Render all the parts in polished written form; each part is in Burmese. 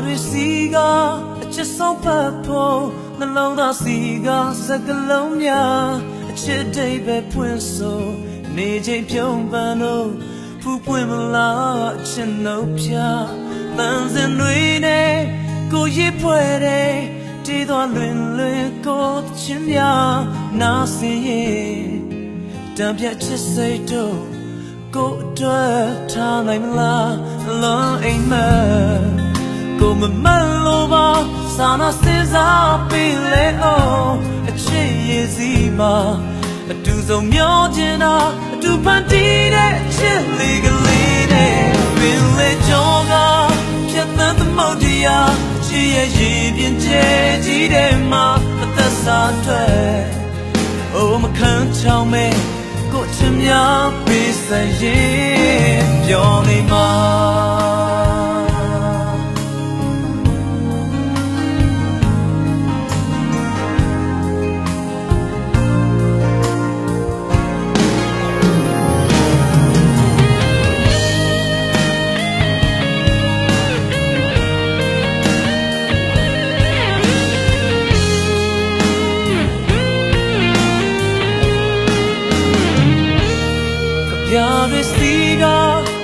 တွေစီကအချစ်ဆုံးဖတ်ဖို့နှလုံးသားစီကစကလုံးများအချစ်တိတ်ပဲဖွင့်ဆိုနေချိန်ပြုံးပန်းလို့ဖူးပွင့်မလားအချစ်နှုတ်ပြတန်စင်တွေနဲ့ကိုရစ်ဖွဲ့တဲ့တည်သွားလွင်ကိုချင်းများနားစင်ရဲ့တံပြတ်ချစ်စိတ်တို့ကိုအတွက်ထားနိုင်မလားအလုံးအိမ်မက်ကိုမမလို့ပါစာနာစင်စားပေးလေအောင်အချစ်ရည်စီမှာအတူဆုံးမျောချင်တာအတူဖန်တီးတဲ့အချစ်လေးကလေးနဲ့ပင်လေကြောကဖြတ်သန်းသမုဒ္ဒရာချစ်ရဲ့ရည်ပြင်းကျဲကြီးတဲ့မှာအသက်စားထွက်အိုးမခံချောင်းမဲ့ကိုချင်များပေးစရင်ပြောနေမှာပြရစီက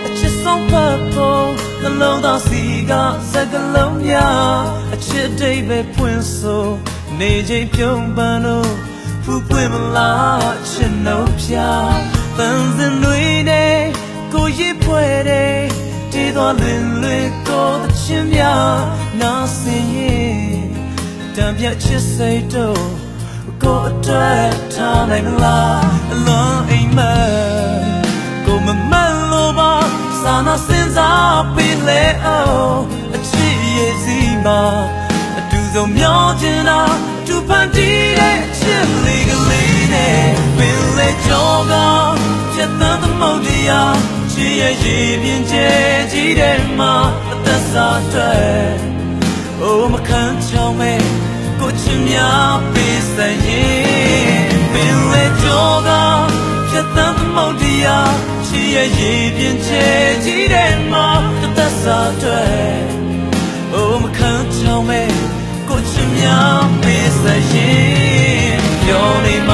အချစ်ဆုံးဖတ်ဖို့နှလုံးသားစီကစကလုံးများအချစ်တိတ်ပဲဖွင့်ဆိုနေချိန်ပြုံးပန်းလို့ဖူးပွင့်မလားအချစ်နှုတ်ပြတန်စင်တွေနဲ့ကိုရစ်ဖွဲ့တဲ့တည်သွားလွင်ကိုတချင်းများနားစင်ရဲ့တံပြတ်ချစ်စိတ်တို့ကိုအတွက်ထားနိုင်မလားအလုံးအိမ်မက်ကိုမမလို့ပါစာနာစင်စားပေးလေအောင်အချစ်ရည်စီမှာအတူဆုံးမျောချင်တာအတူဖန်တီးတဲ့အချစ်လေးကလေးနဲ့ပင်လေကြောကဖြတ်သန်းသမုဒ္ဒရာချစ်ရဲ့ရည်ပြင်းကျဲကြီးတဲ့မှာအသက်စားထွက်အိုးမခံချောင်းမဲ့ကိုချင်များပေးစရင်ပင်လေကြောကဖြတ်သန်းသမုဒ္ဒရာချစ်ရဲ့ရည်ပြင်းကျဲကြီးတဲ့မှာအသက်စားထွက်အိုးမခံချောင်းမဲ့ကိုချင်များပေးစရင်ပြောနေမှာ